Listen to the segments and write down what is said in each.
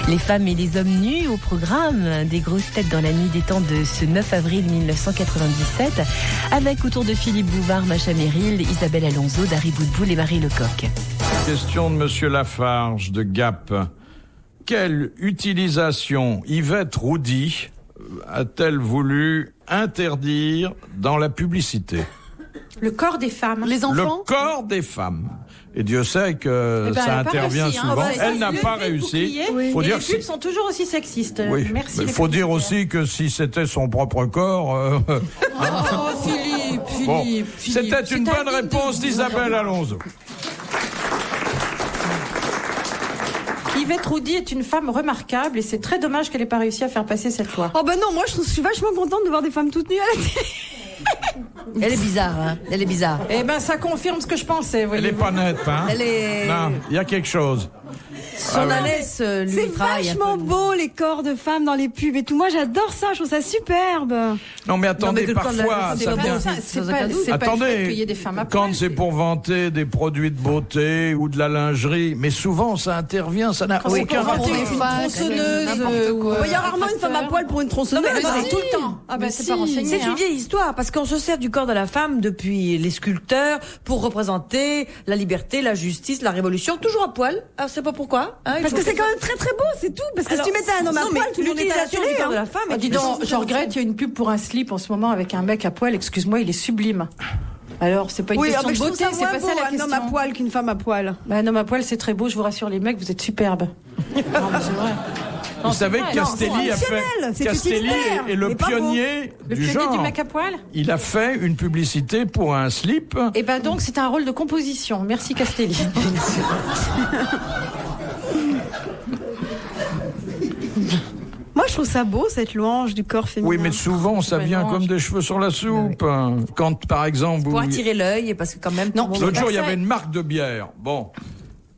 Les femmes et les hommes nus au programme des grosses têtes dans la nuit des temps de ce 9 avril 1997, avec autour de Philippe Bouvard, Macha Merrill, Isabelle Alonso, Dari Boudboul et Marie Lecoq. Question de Monsieur Lafarge de Gap. Quelle utilisation Yvette Roudy a-t-elle voulu interdire dans la publicité? Le corps des femmes. Les enfants. Le corps des femmes. Et Dieu sait que ça intervient souvent. Elle n'a pas réussi. Faut dire les pubs sont toujours aussi sexistes. Oui. Merci. Il faut dire aussi que si c'était son propre corps... Philippe. C'était une bonne réponse d'Isabelle Alonso. Yvette Roudy est une femme remarquable et c'est très dommage qu'elle n'ait pas réussi à faire passer cette loi. Oh ben non, moi je suis vachement contente de voir des femmes toutes nues à la télé. Elle est bizarre, hein. Elle est bizarre. Eh ben, ça confirme ce que je pensais, Elle est pas nette, hein. Elle est... Non, il y a quelque chose. Son ânesse, lui, C'est vachement beau les corps de femmes dans les pubs et tout. Moi j'adore ça, je trouve ça superbe. Non mais attendez, parfois ça vient... Attendez, qu'il y ait des femmes à quand poil, c'est pour vanter des produits de beauté ou de la lingerie, mais souvent ça intervient, ça n'a aucun rapport. Une tronçonneuse. Il y a rarement une femme à poil pour une tronçonneuse. tout le temps. Ah ben, c'est pas renseigné. C'est une vieille histoire, parce qu'on se sert du corps de la femme depuis les sculpteurs pour représenter la liberté, la justice, la révolution, toujours à poil. Alors, c'est pas pourquoi. Hein, Parce que c'est quand même très très beau, c'est tout. Parce que si tu mettais un homme à poil, tu le mettais à la l'utilisation télé. du corps de la femme. Ah, dis donc, je regrette, il y a une pub pour un slip en ce moment avec un mec à poil. Excuse-moi, il est sublime. Alors, c'est pas une question de beauté, c'est pas ça la question. Un homme à poil qu'une femme à poil. Bah, un homme à poil, c'est très beau, je vous rassure les mecs, vous êtes superbes. Non, mais c'est vrai. Vous savez que Castelli est le pionnier du genre. Du mec à poil. Il a fait une publicité pour un slip. Et ben donc, c'est un rôle de composition. Merci Castelli. Moi, je trouve ça beau, cette louange du corps féminin. Oui, mais souvent, ça vient comme des cheveux sur la soupe. Quand, par exemple... Pour attirer l'œil, parce que quand même... Non, l'autre jour, il y avait une marque de bière. Bon.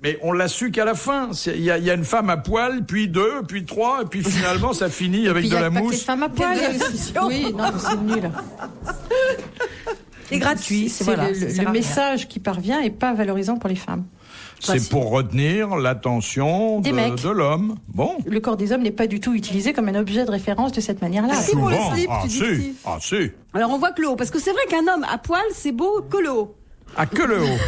Mais on l'a su qu'à la fin. Il y a une femme à poil, puis deux, puis trois, et puis finalement, ça finit avec de la mousse. Les femmes à poil. Oui, non, mais c'est nul. C'est gratuit. C'est le message qui parvient et pas valorisant pour les femmes. C'est pour retenir l'attention de l'homme. Bon. Le corps des hommes n'est pas du tout utilisé comme un objet de référence de cette manière-là. Si pour le slip, tu dis si. Ah si. Alors on voit que le haut, parce que c'est vrai qu'un homme à poil, c'est beau que le haut. Ah, que le haut.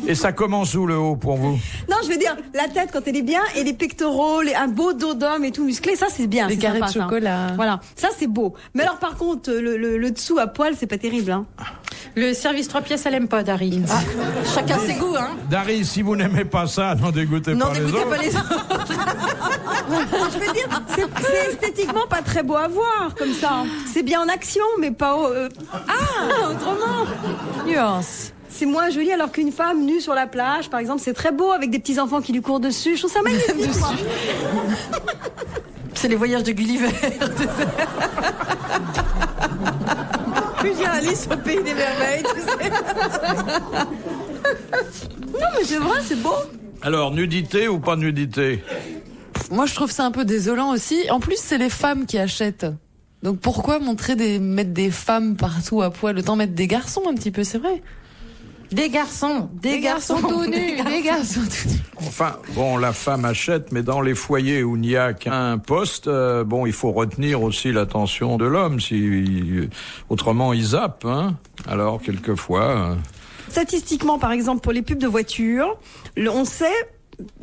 Et ça commence où le haut pour vous? Non, je veux dire, la tête quand elle est bien, et les pectoraux, un beau dos d'homme et tout musclé, ça c'est bien. Les carrés de chocolat. Voilà, ça c'est beau. Mais alors par contre, le dessous à poil, c'est pas terrible. Hein. Le service 3 pièces, elle aime pas, Dari. Ah, chacun ses goûts, hein. Dari, si vous n'aimez pas ça, n'en dégoûtez pas les autres. Je veux dire, c'est esthétiquement pas très beau à voir, comme ça. C'est bien en action, mais pas autrement. Nuance. C'est moins joli, alors qu'une femme nue sur la plage, par exemple, c'est très beau, avec des petits enfants qui lui courent dessus. Je trouve ça magnifique, moi. C'est les voyages de Gulliver. Plus j'ai Alice au pays des merveilles, tu sais. Non, mais c'est vrai, c'est beau. Alors, nudité ou pas nudité? Moi, je trouve ça un peu désolant aussi. En plus, c'est les femmes qui achètent. Donc, pourquoi mettre des femmes partout à poil? Autant mettre des garçons un petit peu, c'est vrai. Des garçons tout nus, des garçons tout nus. Enfin, bon, la femme achète, mais dans les foyers où il n'y a qu'un poste, il faut retenir aussi l'attention de l'homme. Autrement, il zappe, hein. Alors, quelquefois... Statistiquement, par exemple, pour les pubs de voitures, on sait,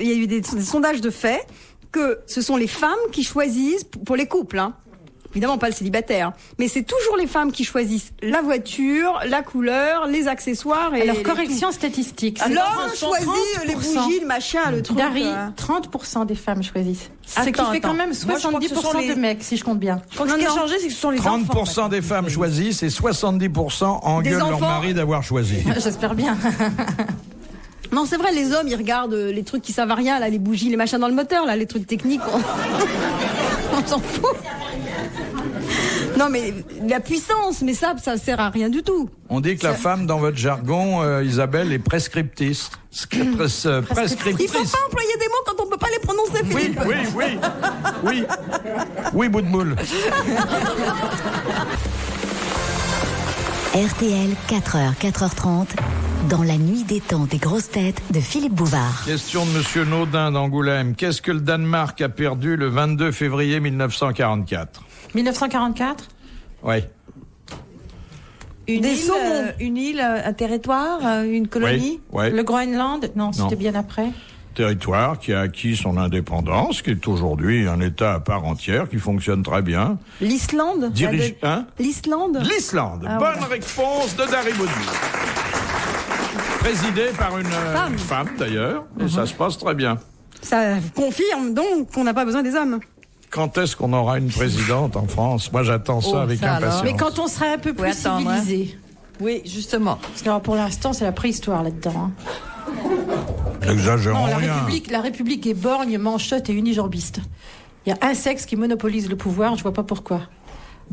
il y a eu des sondages de fait, que ce sont les femmes qui choisissent, pour les couples, hein. Évidemment pas le célibataire, mais c'est toujours les femmes qui choisissent la voiture, la couleur, les accessoires et alors correction statistique. L'homme choisit les bougies, le machin, le truc. Dari, 30% des femmes choisissent. Ce qui fait quand même 70% de mecs, si je compte bien. Ce qui a changé, c'est que ce sont les 30% des femmes choisissent et 70% engueulent leur mari d'avoir choisi. J'espère bien. Non, c'est vrai, les hommes, ils regardent les trucs qui servent à rien, là, les bougies, les machins dans le moteur, là, les trucs techniques. On s'en fout. Non, mais la puissance, mais ça sert à rien du tout. On dit que la femme, dans votre jargon, Isabelle, est prescriptrice. Prescriptrice. Il faut pas employer des mots quand on peut pas les prononcer, Philippe. Oui, bout de moule. RTL, 4h, 4h30, dans la nuit des temps des grosses têtes de Philippe Bouvard. Question de Monsieur Naudin d'Angoulême. Qu'est-ce que le Danemark a perdu le 22 février 1944 ? 1944 ? Oui. Une île, un territoire, une colonie. Oui. Le Groenland ? Non, c'était bien après. Territoire qui a acquis son indépendance, qui est aujourd'hui un État à part entière, qui fonctionne très bien. L'Islande L'Islande. Bonne réponse de Dari Boudboul. Présidée par une femme d'ailleurs, et ça se passe très bien. Ça confirme donc qu'on n'a pas besoin des hommes. Quand est-ce qu'on aura une présidente en France ? Moi, j'attends ça avec impatience. Mais quand on sera un peu plus civilisé. Oui, justement. Parce que pour l'instant, c'est la préhistoire là-dedans. N'exagérons rien. La République est borgne, manchotte et unijambiste. Il y a un sexe qui monopolise le pouvoir, je vois pas pourquoi.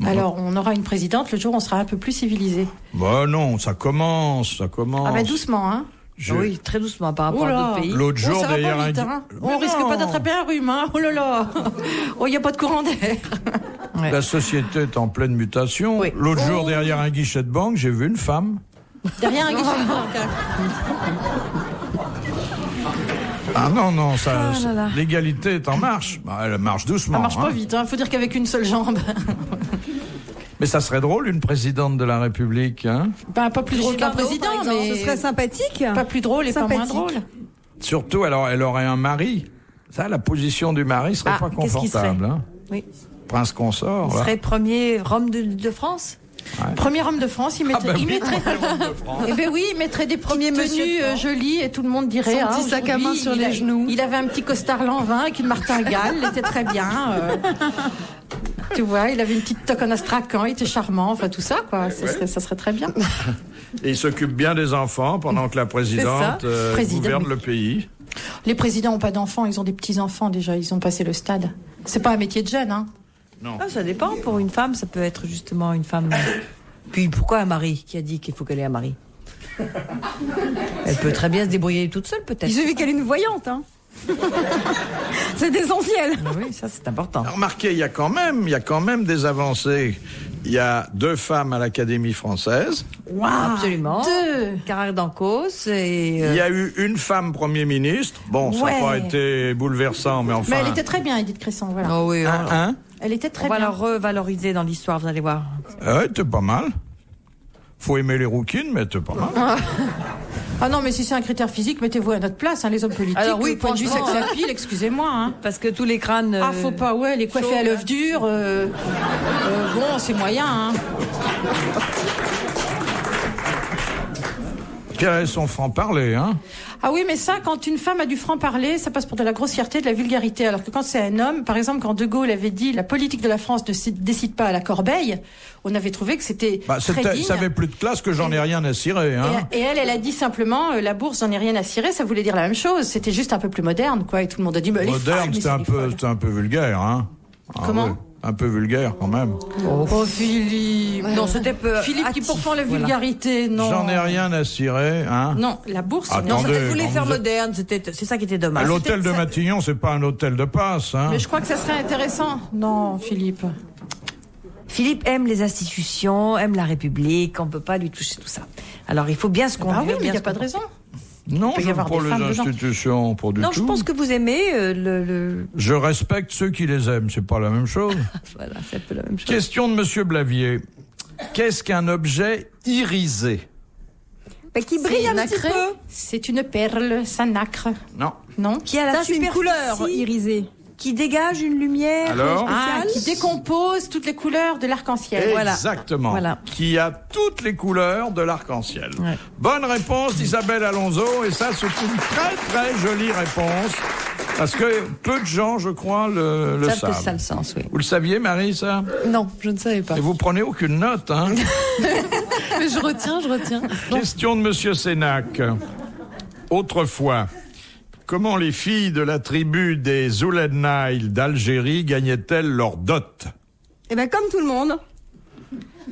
Alors, on aura une présidente, le jour où on sera un peu plus civilisé. Bah non, ça commence. Ah ben doucement, hein. Oui, très doucement par rapport à d'autres pays. L'autre jour, ça va derrière pas vite, hein. On risque pas d'attraper un rhume, hein. Oh là là. Oh, il n'y a pas de courant d'air. Ouais. La société est en pleine mutation. Oui. L'autre jour, derrière un guichet de banque, j'ai vu une femme. Derrière un guichet de banque. Ah non, l'égalité est en marche. Bah, elle marche doucement. Ça marche pas vite, hein. Faut dire qu'avec une seule jambe. Mais ça serait drôle, une présidente de la République, hein ? Pas plus drôle qu'un président, mais... Ce serait sympathique. Pas plus drôle et pas moins drôle. Surtout, alors, elle aurait un mari. Ça, la position du mari serait pas confortable, hein ? Oui. Prince consort, Il serait le premier homme de France. Ouais. Premier homme de France, il mettrait, il mettrait des premiers tenues jolies et tout le monde dirait. Son petit sac à main sur les genoux. Il avait un petit costard Lanvin avec une martingale, il était très bien. Tu vois, il avait une petite toque en astrakhan, il était charmant, enfin tout ça, quoi. Ça serait très bien. Et il s'occupe bien des enfants pendant que la présidente gouverne le pays. Les présidents n'ont pas d'enfants, ils ont des petits-enfants déjà, ils ont passé le stade. C'est pas un métier de jeune, hein. Non. Ah, ça dépend. Pour une femme, ça peut être justement une femme. Puis pourquoi un mari ? Qui a dit qu'il faut qu'elle ait un mari ? Elle peut très bien se débrouiller toute seule, peut-être. Il suffit qu'elle est une voyante, hein. C'est essentiel. Oui, ça c'est important. Alors, remarquez, il y a quand même des avancées. Il y a 2 femmes à l'Académie française. Wow, absolument. 2. Carrère d'Ancos et... Il y a eu une femme Premier ministre. Bon, ça n'a pas été bouleversant, mais enfin... Mais elle était très bien, Edith Cresson, voilà. Oh oui, elle était très bien. On va la revaloriser dans l'histoire, vous allez voir. Ouais, t'es pas mal. Faut aimer les rouquines, mais t'es pas mal. Ah non, mais si c'est un critère physique, mettez-vous à notre place, hein, les hommes politiques. Alors oui, point de vue sex appeal, excusez-moi. Hein. Parce que tous les crânes... Ah, faut pas, les coiffés à l'œuf dur, bon, c'est moyen, hein. Quel est son franc-parler, hein ? Ah oui, mais ça, quand une femme a du franc-parler, ça passe pour de la grossièreté, de la vulgarité. Alors que quand c'est un homme, par exemple, quand De Gaulle avait dit « la politique de la France ne décide pas à la corbeille », on avait trouvé que c'était très digne. Ça avait plus de classe que j'en ai rien à cirer, hein. Et elle a dit simplement la bourse, j'en ai rien à cirer, ça voulait dire la même chose. C'était juste un peu plus moderne, quoi. Et tout le monde a dit moderne, c'était un peu vulgaire, hein. Comment ? Oui. Un peu vulgaire quand même. Oh Philippe. Non, c'était peu Philippe qui pourfend la vulgarité, non. J'en ai rien à cirer, hein. Non, la bourse. Attendez, non, c'était voulait faire moderne, c'est ça qui était dommage. L'hôtel de Matignon, c'est pas un hôtel de passe, hein. Mais je crois que ça serait intéressant. Non, Philippe. Philippe aime les institutions, aime la République, on peut pas lui toucher tout ça. Alors il faut bien se conduire. Ah oui, mais il n'y a pas de raison. Non, je n'aime pas les institutions, pas du tout. Non, je pense que vous aimez Je respecte ceux qui les aiment, c'est pas la même chose. Voilà, c'est un peu la même chose. Question de Monsieur Blavier. Qu'est-ce qu'un objet irisé ? Qui brille un petit peu. C'est une perle, ça nacre. Non. Qui a une couleur irisée. Qui dégage une lumière spéciale. Qui décompose toutes les couleurs de l'arc-en-ciel. Exactement. Voilà. Qui a toutes les couleurs de l'arc-en-ciel. Ouais. Bonne réponse d'Isabelle Alonso. Et ça, c'est une très très jolie réponse. Parce que peu de gens, je crois, le savent. Ça le sens, oui. Vous le saviez, Marie, ça ? Non, je ne savais pas. Et vous prenez aucune note, hein ? Mais je retiens. Question de Monsieur Sénac. Autrefois, comment les filles de la tribu des Zoulednaïl d'Algérie gagnaient-elles leur dot ? Eh bien, comme tout le monde.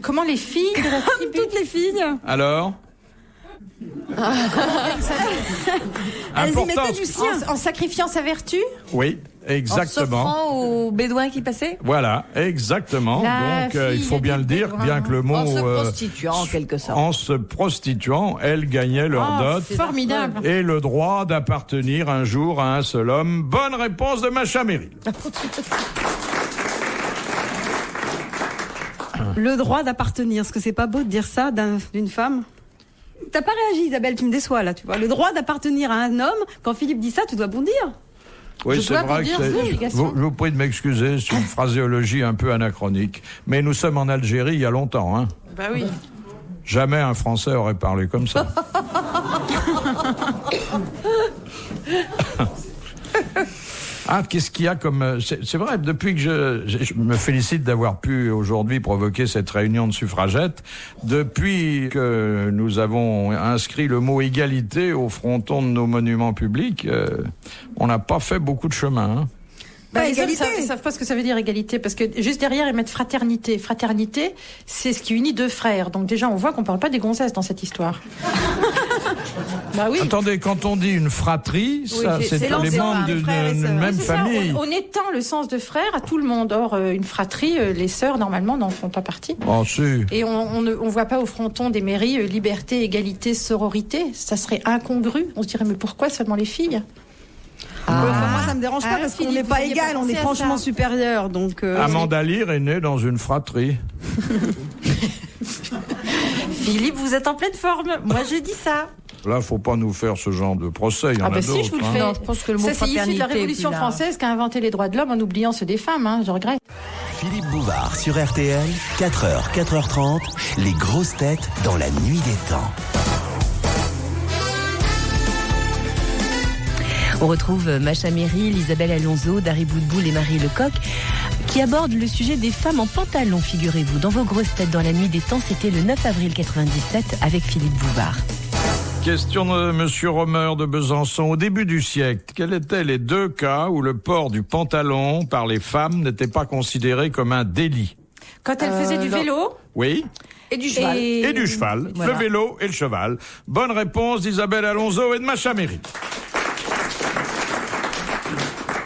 Comment les filles de la tribu... Toutes les filles. Alors ? Elles y Important. mettaient du sien. En sacrifiant sa vertu? Oui, exactement. En s'offrant aux bédouins qui passaient. Voilà, exactement. La Donc, il fille faut bien du le dire, bédouin. bien que le mot... En se prostituant, en quelque sorte. En se prostituant, elles gagnaient leur dot Formidable. et le droit d'appartenir un jour à un seul homme. Bonne réponse de Macha Meryl. Le droit d'appartenir. Est-ce que c'est pas beau de dire ça d'une femme? T'as pas réagi, Isabelle, tu me déçois là, tu vois. Le droit d'appartenir à un homme, quand Philippe dit ça, tu dois bondir. Oui, Je c'est dois vrai vous que dire, oui, les je vous prie de m'excuser, c'est une phraséologie un peu anachronique. Mais nous sommes en Algérie il y a longtemps, hein. Bah oui. Jamais un Français aurait parlé comme ça. Ah, qu'est-ce qu'il y a comme... C'est vrai, depuis que je me félicite d'avoir pu aujourd'hui provoquer cette réunion de suffragettes, depuis que nous avons inscrit le mot égalité au fronton de nos monuments publics, on n'a pas fait beaucoup de chemin, hein. Bah, les hommes égalité. ne savent pas ce que ça veut dire égalité, parce que juste derrière ils mettent fraternité. Fraternité, c'est ce qui unit deux frères. Donc déjà on voit qu'on parle pas des gonzesses dans cette histoire. Bah oui. Attendez, quand on dit une fratrie, ça, c'est les l'ensemble membres des frères et d'une sœurs. même C'est ça, famille. on étend le sens de frère à tout le monde. Or, une fratrie, les sœurs, normalement, n'en font pas partie. Oh, si. Et on voit pas au fronton des mairies liberté, égalité, sororité. Ça serait incongru. On se dirait, mais pourquoi seulement les filles? Enfin, moi, ça me dérange pas Ah, parce qu'on Philippe, n'est vous pas aviez égal, pas on est pensé à franchement ça. supérieur. Donc, Amanda Lear est née dans une fratrie. Philippe, vous êtes en pleine forme. Moi, je dis ça. Là, faut pas nous faire ce genre de procès. Il y en Ah a bah d'autres. si, je vous le hein. fais. Non, je pense que le mot ça, c'est issu de fraternité la est Révolution plus là. française qui a inventé les droits de l'homme en oubliant ceux des femmes. Hein, je regrette. Philippe Bouvard sur RTL, 4h, 4h30, les grosses têtes dans la nuit des temps. On retrouve Macha Meryl, Isabelle Alonso, Dari Boudboul et Marie Lecoq qui abordent le sujet des femmes en pantalon, figurez-vous. Dans vos grosses têtes dans la nuit des temps, c'était le 9 avril 97 avec Philippe Bouvard. Question de Monsieur Romer de Besançon. Au début du siècle, quels étaient les deux cas où le port du pantalon par les femmes n'était pas considéré comme un délit? Quand elle faisait du vélo. Oui. Et du cheval. Et du cheval. Voilà. Le vélo et le cheval. Bonne réponse d'Isabelle Alonso et de Macha Meryl.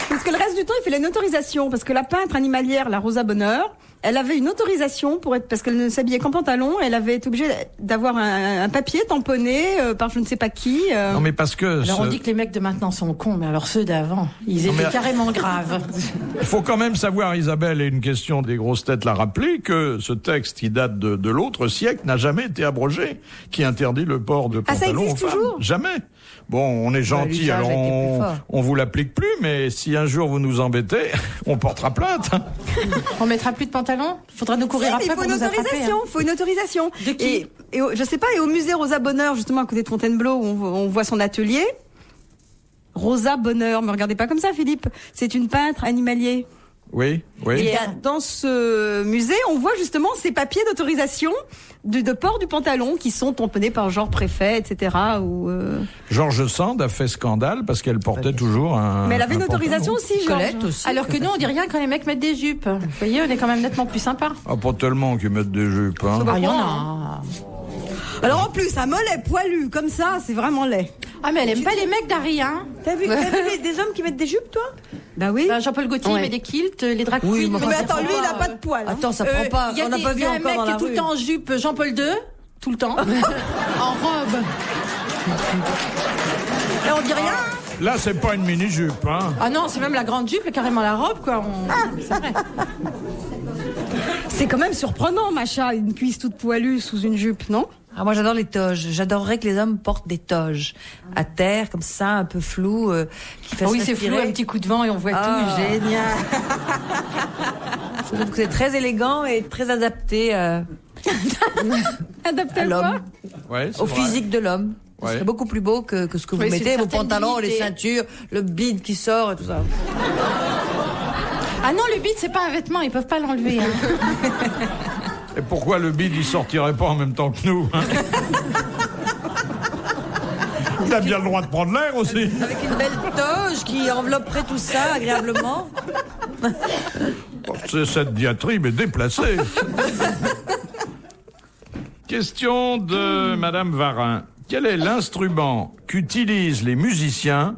parce que le reste du temps, il fait une autorisation. Parce que la peintre animalière, la Rosa Bonheur, elle avait une autorisation parce qu'elle ne s'habillait qu'en pantalon. Elle avait été obligée d'avoir un papier tamponné par je ne sais pas qui. Non, mais parce que... Alors on dit que les mecs de maintenant sont cons, mais alors ceux d'avant, ils étaient carrément graves. Il faut quand même savoir, Isabelle, et une question des grosses têtes l'a rappelé, que ce texte qui date de l'autre siècle n'a jamais été abrogé, qui interdit le port de Ah, ça pantalon existe aux femmes. toujours ? Jamais. Bon, on est gentil, l'usage alors a été plus fort. on vous l'applique plus, mais si un jour vous nous embêtez, on portera plainte. On mettra plus de pantalons. Faudra nous courir Si, mais après il faut pour une nous attraper. autorisation. Il faut une autorisation. De qui Je sais pas. Et au musée Rosa Bonheur, justement à côté de Fontainebleau, où on voit son atelier. Rosa Bonheur, me regardez pas comme ça, Philippe. C'est une peintre animalier. Oui, oui. Et dans ce musée, on voit justement ces papiers d'autorisation de port du pantalon qui sont tamponnés par genre préfet, etc. Georges Sand a fait scandale parce qu'elle portait toujours un... Mais elle avait un une autorisation pantalon. aussi, Georges. Colette aussi. Alors que nous, on dit rien quand les mecs mettent des jupes. Vous voyez, on est quand même nettement plus sympa. Ah, pas tellement qu'ils mettent des jupes, hein. Ah, il y en a. Alors en plus, un mollet poilu comme ça, c'est vraiment laid. Ah, mais elle aime pas les mecs d'Harry, hein. T'as vu des hommes qui mettent des jupes, toi? Bah oui. Bah, Jean-Paul Gaultier Ouais. met des kilts, les drag Oui, queens. mais Mais ça attends, prend lui, il a pas. pas de poils. hein. Attends, ça prend pas. y a On n'a des- pas vu y a un encore mec dans qui la est tout rue. le temps en jupe, Jean-Paul II, tout le temps. En robe. Et on dit rien. hein. Là, c'est pas une mini-jupe, hein. Ah non, c'est même la grande jupe et carrément la robe, quoi. C'est vrai. C'est quand même surprenant, Macha, une cuisse toute poilue sous une jupe, non? Ah, moi, j'adore les toges. J'adorerais que les hommes portent des toges à terre, comme ça, un peu flou, qui fassent Oui, c'est flou, respirer. un petit coup de vent et on voit Ah. tout. Génial. Je trouve que c'est très élégant et très adapté Adapté à à quoi? l'homme, Ouais, c'est au vrai. physique de l'homme. Ouais. C'est beaucoup plus beau que ce que vous Oui, c'est mettez, une vos certaine pantalons, les dignité. ceintures, le bide qui sort et tout ça. Ah non, le bide, c'est pas un vêtement, ils peuvent pas l'enlever. Hein. Et pourquoi le bide, il sortirait pas en même temps que nous, hein? Il a bien le droit de prendre l'air aussi. Avec une belle toge qui envelopperait tout ça agréablement. Cette diatribe est déplacée. Question de Madame Varin. Quel est l'instrument qu'utilisent les musiciens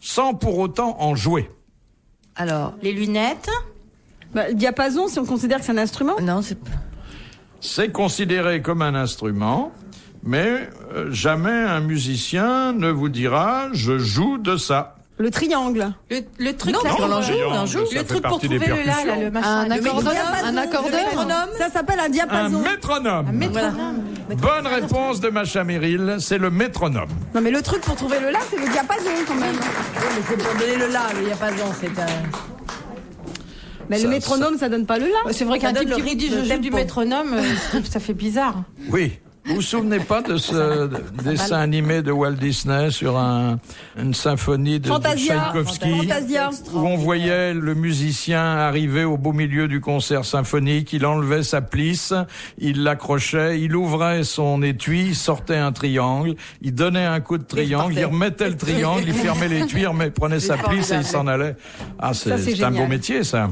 sans pour autant en jouer? Alors, Les lunettes. Le diapason, si on considère que c'est un instrument. non, c'est pas. C'est considéré comme un instrument, mais jamais un musicien ne vous dira « je joue de ça ». Le triangle. Le truc Non, là, on en joue, triangle, on en joue. ça le fait truc pour partie des trouver le la, là, percussions. le machin. Un le accordeur, métronome. un accordeur. Ça s'appelle un Un diapason. métronome. Métronome. Bonne réponse de Macha Merrill, c'est le métronome. Non, mais le truc pour trouver le la, c'est le diapason quand même. Mais c'est pour donner le la, mais il n'y a pas non, c'est un. Mais le métronome, ça donne pas le la. C'est vrai qu'un Ça donne type le qui vous dit rythme, je le joue du tempo. métronome, ça fait bizarre. Oui. Vous vous souvenez pas de ce dessin animé de Walt Disney sur une symphonie de Fantasia. Tchaïkovski Fantasia. où on voyait le musicien arriver au beau milieu du concert symphonique, il enlevait sa plisse, il l'accrochait, il ouvrait son étui, il sortait un triangle, il donnait un coup de triangle, il remettait le triangle, il fermait l'étui, il prenait sa plisse et il s'en allait. Ah, Ça, c'est c'est un beau génial. métier, ça.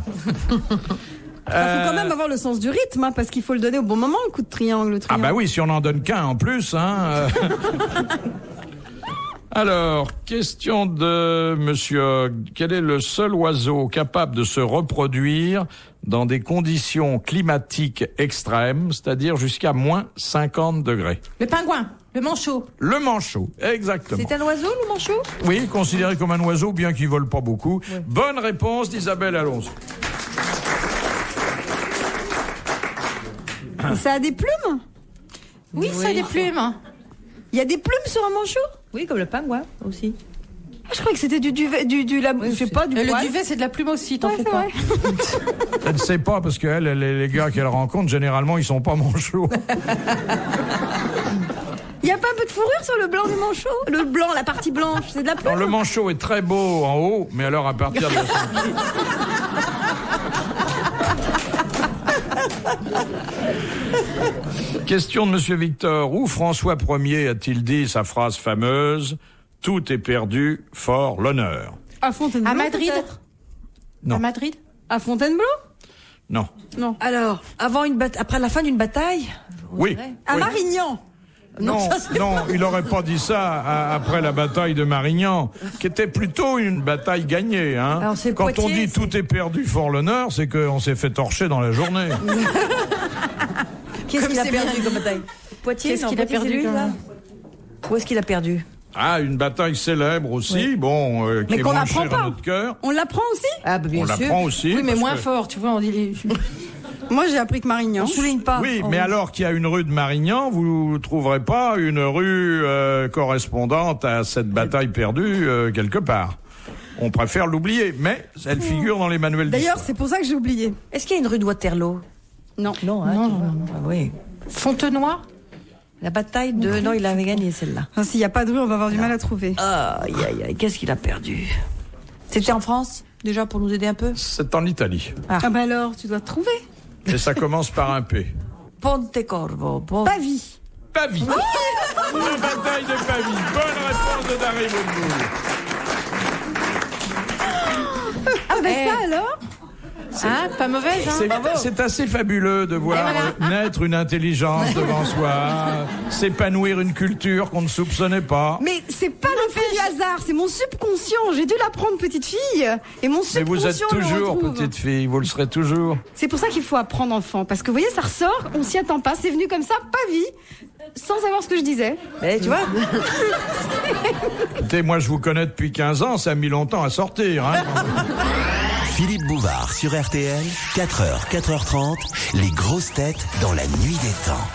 Il faut quand même avoir le sens du rythme, hein, parce qu'il faut le donner au bon moment, le coup de triangle. Le Ah triangle. bah oui, si on en donne qu'un en plus, hein. Alors, question de monsieur Hogg. Quel est le seul oiseau capable de se reproduire dans des conditions climatiques extrêmes, c'est-à-dire jusqu'à moins 50 degrés? Le pingouin, le manchot. Le manchot, exactement. C'est un oiseau, le manchot? Oui, considéré comme un oiseau, bien qu'il vole pas beaucoup. Oui. Bonne réponse d'Isabelle Alonso. Et ça a des plumes. Oui, ça a des plumes. Il y a des plumes sur un manchot. Oui, comme le pingouin aussi. Ah, je croyais que c'était du duvet, je sais pas, du Le poil. duvet, c'est de la plume aussi, t'en Ouais, fais c'est pas. vrai. Elle ne sait pas, parce que les gars qu'elle rencontre, généralement, ils sont pas manchots. Il y a pas un peu de fourrure sur le blanc du manchot? Le blanc, la partie blanche, c'est de la plume. Alors, le manchot est très beau en haut, mais alors à partir de la Question de monsieur Victor. Où François Ier a-t-il dit sa phrase fameuse « Tout est perdu, fort l'honneur » À Fontainebleau. À Madrid. peut-être. Non. À Madrid. À Fontainebleau. Non. Non. Alors, après la fin d'une bataille? Oui. À oui. Marignan. Non, il n'aurait pas dit ça après la bataille de Marignan, qui était plutôt une bataille gagnée. Hein. Alors, c'est quand Poitiers, on dit tout est perdu, fort l'honneur, c'est qu'on s'est fait torcher dans la journée. Qu'est-ce Comme qu'il a c'est perdu bien. comme bataille? Poitiers, Qu'est-ce non, qu'il a Poitiers, c'est perdu, lui, quand là même Où est-ce qu'il a perdu? Ah, une bataille célèbre aussi, bon, qui Mais est qu'on moins l'apprend chère pas. à notre cœur. On l'apprend aussi. Ah, bah, bien On sûr. l'apprend aussi. Oui, mais parce moins que- fort, tu vois, on dit les... Moi, j'ai appris que Marignan. On souligne pas. Oui, mais alors qu'il y a une rue de Marignan, vous ne trouverez pas une rue correspondante à cette bataille perdue quelque part. On préfère l'oublier, mais elle figure dans les manuels D'ailleurs, d'histoire. c'est pour ça que j'ai oublié. Est-ce qu'il y a une rue de Waterloo? Non. Non, hein, Non, tu vois. non, Ah, oui. Fontenoy. La bataille de... Non, il avait gagné celle-là. Enfin, s'il n'y a pas de rue, on va avoir du mal à trouver. Aïe, aïe, aïe, qu'est-ce qu'il a perdu? C'était en France, déjà, pour nous aider un peu? C'est en Italie. Ah bah alors, tu dois trouver. Et ça commence par un P. Pontecorvo. Pavie. Pavie. La bataille de Pavie. Bonne réponse de Dari Boudboul. Ah bah ça alors. Hein, pas mauvaise, hein. C'est assez fabuleux de voir naître une intelligence devant soi, s'épanouir une culture qu'on ne soupçonnait pas. Mais c'est pas le fait du hasard, c'est mon subconscient. J'ai dû l'apprendre petite fille. Et mon Mais subconscient vous êtes le toujours retrouve. petite fille, vous le serez toujours. C'est pour ça qu'il faut apprendre enfant. Parce que vous voyez, ça ressort, on s'y attend pas. C'est venu comme ça, Pavie, sans savoir ce que je disais. Mais tu vois? Écoutez, moi je vous connais depuis 15 ans, ça a mis longtemps à sortir. Hein. Philippe Bouvard sur RTL, 4h, 4h30, les grosses têtes dans la nuit des temps.